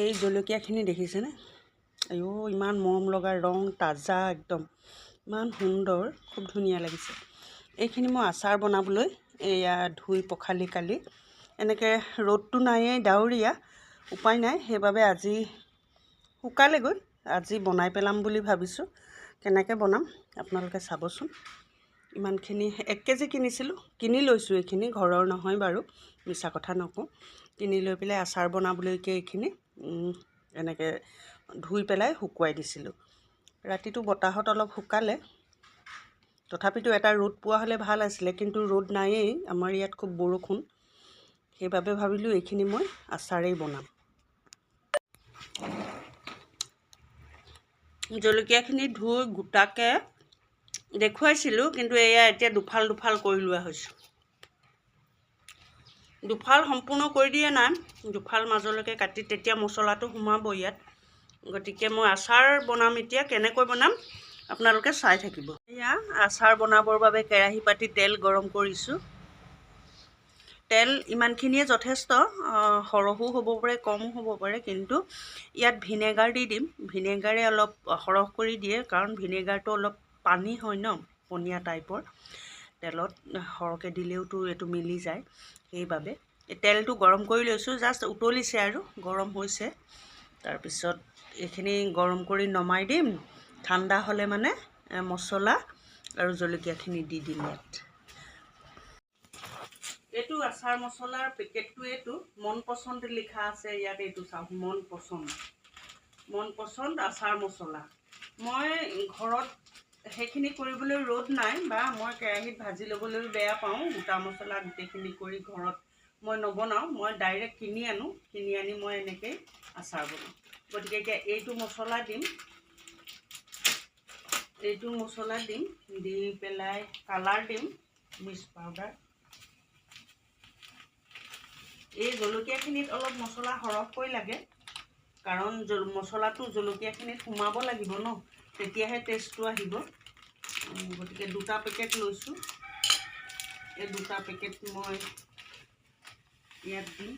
এই জলকীয়াখিনি দেখিছেনে? আইও ইমান মৰম লগা ৰং তাজা একদম ইমান সুন্দৰ খুব ধুনীয়া লাগিছে। এইখিনি মই আচাৰ বনাবলৈ এয়া ধুই পখালি কালি এনেকৈ ৰ'দটো নায়েই ডাৱৰীয়া উপায় নাই সেইবাবে আজি শুকালেগৈ আজি বনাই পেলাম বুলি ভাবিছোঁ। কেনেকৈ বনাম আপোনালোকে চাবচোন। ইমানখিনি 1 কেজি কিনিছিলোঁ কিনি লৈছোঁ এইখিনি ঘৰৰ নহয় বাৰু মিছা কথা নকওঁ। কিনি লৈ পেলাই আচাৰ বনাবলৈকে এইখিনি এনেকৈ ধুই পেলাই শুকুৱাই দিছিলোঁ। ৰাতিটো বতাহত অলপ শুকালে তথাপিতো এটা ৰ'দ পোৱা হ'লে ভাল আছিলে কিন্তু ৰ'দ নায়েই আমাৰ ইয়াত খুব বৰষুণ সেইবাবে ভাবিলোঁ এইখিনি মই আচাৰেই বনাম। জলকীয়াখিনি ধুই গোটাকৈ দেখুৱাইছিলোঁ কিন্তু এয়া এতিয়া দুফাল দুফাল কৰি লোৱা হৈছোঁ। দুফাল সম্পূৰ্ণ কৰি দিয়া নাই দুফাল মাজলৈকে কাটি তেতিয়া মছলাটো সোমাব ইয়াত। গতিকে মই আচাৰ বনাম এতিয়া কেনেকৈ বনাম আপোনালোকে চাই থাকিব। এয়া আচাৰ বনাবৰ বাবে কেৰাহী পাতি তেল গৰম কৰিছোঁ। তেল ইমানখিনিয়ে যথেষ্ট সৰহো হ'ব পাৰে কমো হ'ব পাৰে কিন্তু ইয়াত ভিনেগাৰ দি দিম। ভিনেগাৰে অলপ সৰহ কৰি দিয়ে কাৰণ ভিনেগাৰটো অলপ পানী হয় ন পনীয়া টাইপৰ। তেলত সৰহকৈ দিলেওতো এইটো মিলি যায় সেইবাবে তেলটো গৰম কৰি লৈছোঁ জাষ্ট উতলিছে আৰু গৰম হৈছে। তাৰপিছত এইখিনি গৰম কৰি নমাই দিম ঠাণ্ডা হ'লে মানে মছলা আৰু জলকীয়াখিনি দি দিম ইয়াত। এইটো আচাৰ মছলাৰ পেকেটটো এইটো মন পচন্দ লিখা আছে ইয়াত। এইটো চাওক মন পচন্দ আচাৰ মছলা। মই ঘৰত সেইখিনি কৰিবলৈ ৰ'দ নাই বা মই কেৰাহীত ভাজি ল'বলৈ বেয়া পাওঁ। গোটা মছলা গোটেইখিনি কৰি ঘৰত মই নবনাওঁ মই ডাইৰেক্ট কিনি আনো। কিনি আনি মই এনেকৈ আচাৰ বনাওঁ। গতিকে এতিয়া এইটো মছলা দিম দি পেলাই কালাৰ দিম মিৰ্চ পাউডাৰ। এই জলকীয়াখিনিত অলপ মছলা সৰহকৈ লাগে কাৰণ মছলাটো জলকীয়াখিনিত সোমাব লাগিব ন তেতিয়াহে টেষ্টটো আহিব। গতিকে 2টা পেকেট লৈছোঁ। এই 2টা পেকেট মই ইয়াত দিম।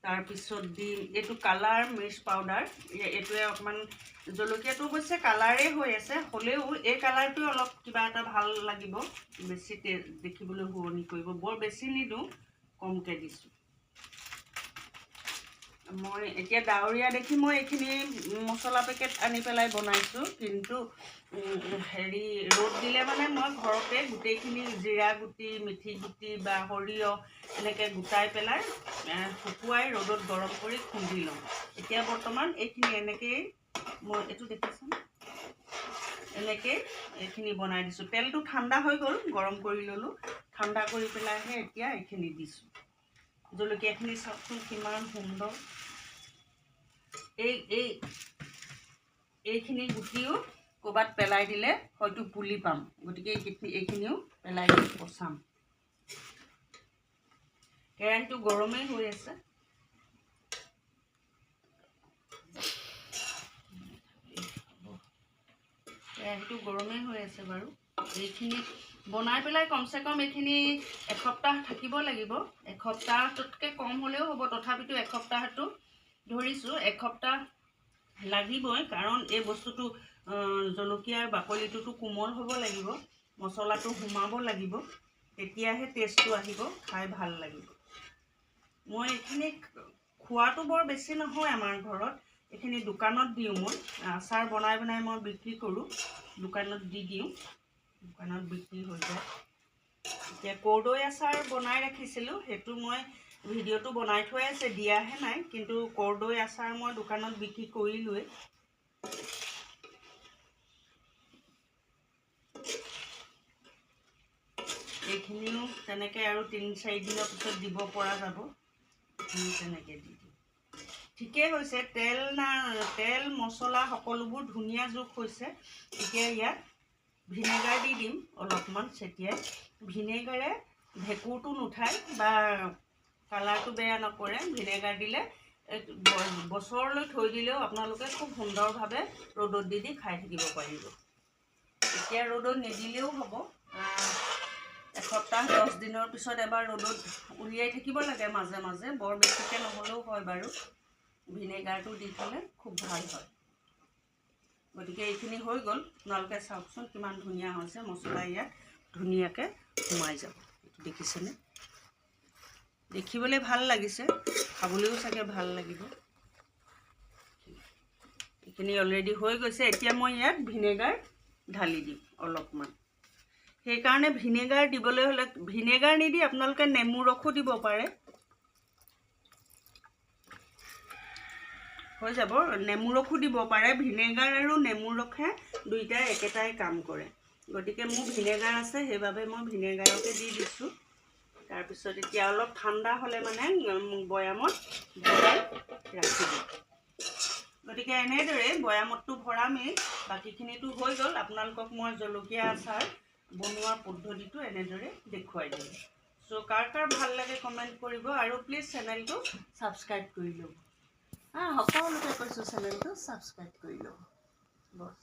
তাৰপিছত দিম এইটো কালাৰ মিৰ্চ পাউডাৰ। এইটোৱে অকণমান জলকীয়াটো অৱশ্যে কালাৰেই হৈ আছে হ'লেও এই কালাৰটোৱে অলপ কিবা এটা ভাল লাগিব বেছি দেখিবলৈ শুৱনি কৰিব। বৰ বেছি নিদিওঁ কমকৈ দিছোঁ। মই এতিয়া ডাৱৰীয়া দেখি মই এইখিনি মছলা পেকেট আনি পেলাই বনাইছোঁ কিন্তু ৰ'দ দিলে মানে মই ঘৰতে গোটেইখিনি জিৰা গুটি মিঠি গুটি বা সৰিয়হ এনেকৈ গোটাই পেলাই শুকুৱাই ৰ'দত গৰম কৰি খুন্দি লওঁ। এতিয়া বৰ্তমান এইখিনি এনেকৈয়ে মই এইটো দেখিছোঁ এনেকৈ এইখিনি বনাই দিছোঁ। তেলটো ঠাণ্ডা হৈ গ'ল গৰম কৰি ল'লোঁ। ঠাণ্ডা কৰি পেলাইহে এতিয়া এইখিনি দিছোঁ। জলকীয়াখিনি চাওকচোন কিমান সুন্দৰ। এইখিনি গুটিও ক'ৰবাত পেলাই দিলে হয়তো পুলি পাম। গতিকে এইখিনিও পেলাই দি পচাম। কেৰাহীটো গৰমেই হৈ আছে। বাৰু এইখিনি বনাই পেলাই কমচে কম এইখিনি এসপ্তাহ থাকিব লাগিব। এসপ্তাহতকৈ কম হ'লেও হ'ব তথাপিতো এসপ্তাহটো ধৰিছোঁ। এসপ্তাহ লাগিবই কাৰণ এই বস্তুটো জলকীয়াৰ বাকলিটোতো কোমল হ'ব লাগিব মছলাটো সোমাব লাগিব তেতিয়াহে টেষ্টটো আহিব খাই ভাল লাগিব। মই এইখিনি খোৱাটো বৰ বেছি নহয় আমাৰ ঘৰত। এইখিনি দোকানত দিওঁ মই আচাৰ বনাই মই বিক্ৰী কৰোঁ। দোকানত দি দিওঁ দোকানত বিক্ৰী হৈ যায়। এতিয়া কৰ্দৈ আচাৰ বনাই ৰাখিছিলোঁ সেইটো মই ভিডিঅ'টো বনাই থোৱাই আছে দিয়াহে নাই কিন্তু কৰ্দৈ আচাৰ মই দোকানত বিক্ৰী কৰিলোৱেই। এইখিনিও তেনেকৈ আৰু 3-4 দিনৰ পিছত দিব পৰা যাব। তেনেকৈ দি দিম। ঠিকেই হৈছে। তেল মছলা সকলোবোৰ ধুনীয়া জোখ হৈছে। এতিয়া ইয়াত ভিনেগাৰ দি দিম অলপমান ছটিয়াই। ভিনেগাৰে ভেঁকুৰটো নুঠায় বা কালাৰটো বেয়া নকৰে। ভিনেগাৰ দিলে বছৰলৈ থৈ দিলেও আপোনালোকে খুব সুন্দৰভাৱে ৰ'দত দি খাই থাকিব পাৰিব। এতিয়া ৰ'দত নিদিলেও হ'ব। এসপ্তাহ সপ্তাহ 10 দিনৰ পিছত এবাৰ ৰ'দত উলিয়াই থাকিব লাগে মাজে মাজে, বৰ বেছিকৈ নহ'লেও হয় বাৰু। ভিনেগাৰটো দি থ'লে খুব ভাল হয়। গতিকে এইখিনি হৈ গ'ল। আপোনালোকে চাওকচোন কিমান ধুনীয়া হৈছে, মছলা ইয়াত ধুনীয়াকৈ সোমাই যাব। দেখিছেনে? দেখিবলৈ ভাল লাগিছে, খাবলৈও চাগে ভাল লাগিব। এইখিনি অলৰেডি হৈ গৈছে। এতিয়া মই ইয়াত ভিনেগাৰ ঢালি দিম অলপমান। সেইকাৰণে ভিনেগাৰ দিবলৈ হ'লে ভিনেগাৰ নিদি আপোনালোকে নেমু ৰসো দিব পাৰে, হৈ যাব। নেমু ৰসো দিব পাৰে। ভিনেগাৰ আৰু নেমু ৰসে দুইটাই একেটাই কাম কৰে। গতিকে মোৰ ভিনেগাৰ আছে, সেইবাবে মই ভিনেগাৰকে দি দিছোঁ। তাৰপিছত এতিয়া অলপ ঠাণ্ডা হ'লে মানে বৈয়ামত ভৰাই ৰাখিব। গতিকে এনেদৰে বৈয়ামতটো ভৰামেই, বাকীখিনিতো হৈ গ'ল। আপোনালোকক মই জলকীয়া আচাৰ বনোৱা পদ্ধতিটো এনেদৰে দেখুৱাই দিলোঁ। চ' কাৰ কাৰ ভাল লাগে কমেণ্ট কৰিব, আৰু প্লিজ চেনেলটো ছাবস্ক্ৰাইব কৰি ল'ব। সকলোকে কৈছোঁ চেনেলটো ছাবস্ক্ৰাইব কৰি ল'ব বছ।